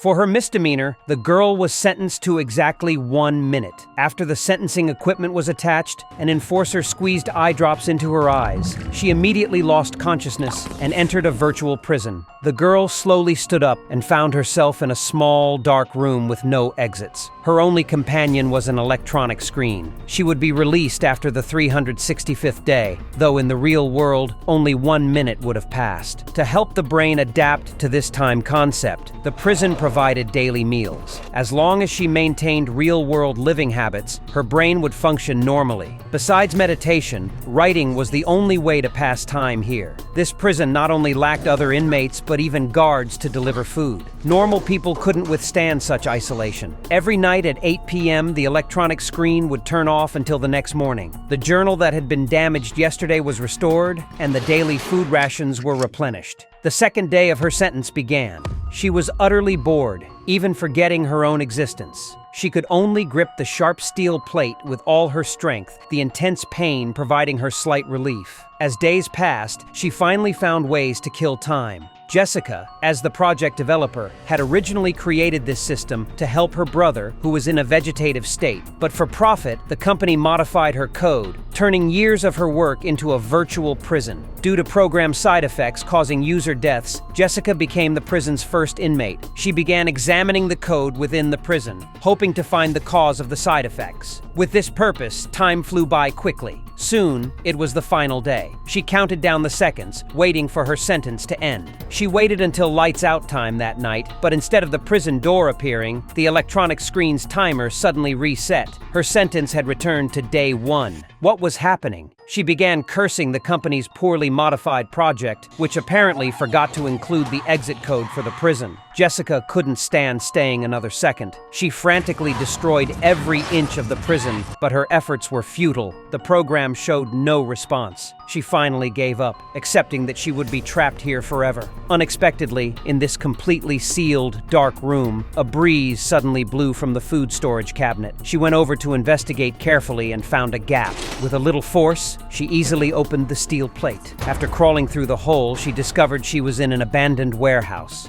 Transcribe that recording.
For her misdemeanor, the girl was sentenced to exactly 1 minute. After the sentencing equipment was attached, an enforcer squeezed eye drops into her eyes. She immediately lost consciousness and entered a virtual prison. The girl slowly stood up and found herself in a small, dark room with no exits. Her only companion was an electronic screen. She would be released after the 365th day, though in the real world, only 1 minute would have passed. To help the brain adapt to this time concept, the prison provided daily meals. As long as she maintained real-world living habits, her brain would function normally. Besides meditation, writing was the only way to pass time here. This prison not only lacked other inmates, but even guards to deliver food. Normal people couldn't withstand such isolation. Every night at 8 p.m., the electronic screen would turn off until the next morning. The journal that had been damaged yesterday was restored, and the daily food rations were replenished. The second day of her sentence began. She was utterly bored, even forgetting her own existence. She could only grip the sharp steel plate with all her strength, the intense pain providing her slight relief. As days passed, she finally found ways to kill time. Jessica, as the project developer, had originally created this system to help her brother, who was in a vegetative state. But for profit, the company modified her code, turning years of her work into a virtual prison. Due to program side effects causing user deaths, Jessica became the prison's first inmate. She began examining the code within the prison, hoping to find the cause of the side effects. With this purpose, time flew by quickly. Soon, it was the final day. She counted down the seconds, waiting for her sentence to end. She waited until lights out time that night, but instead of the prison door appearing, the electronic screen's timer suddenly reset. Her sentence had returned to day 1. What was happening? She began cursing the company's poorly modified project, which apparently forgot to include the exit code for the prison. Jessica couldn't stand staying another second. She frantically destroyed every inch of the prison, but her efforts were futile. The program showed no response. She finally gave up, accepting that she would be trapped here forever. Unexpectedly, in this completely sealed, dark room, a breeze suddenly blew from the food storage cabinet. She went over to investigate carefully and found a gap. With a little force, she easily opened the steel plate. After crawling through the hole, she discovered she was in an abandoned warehouse.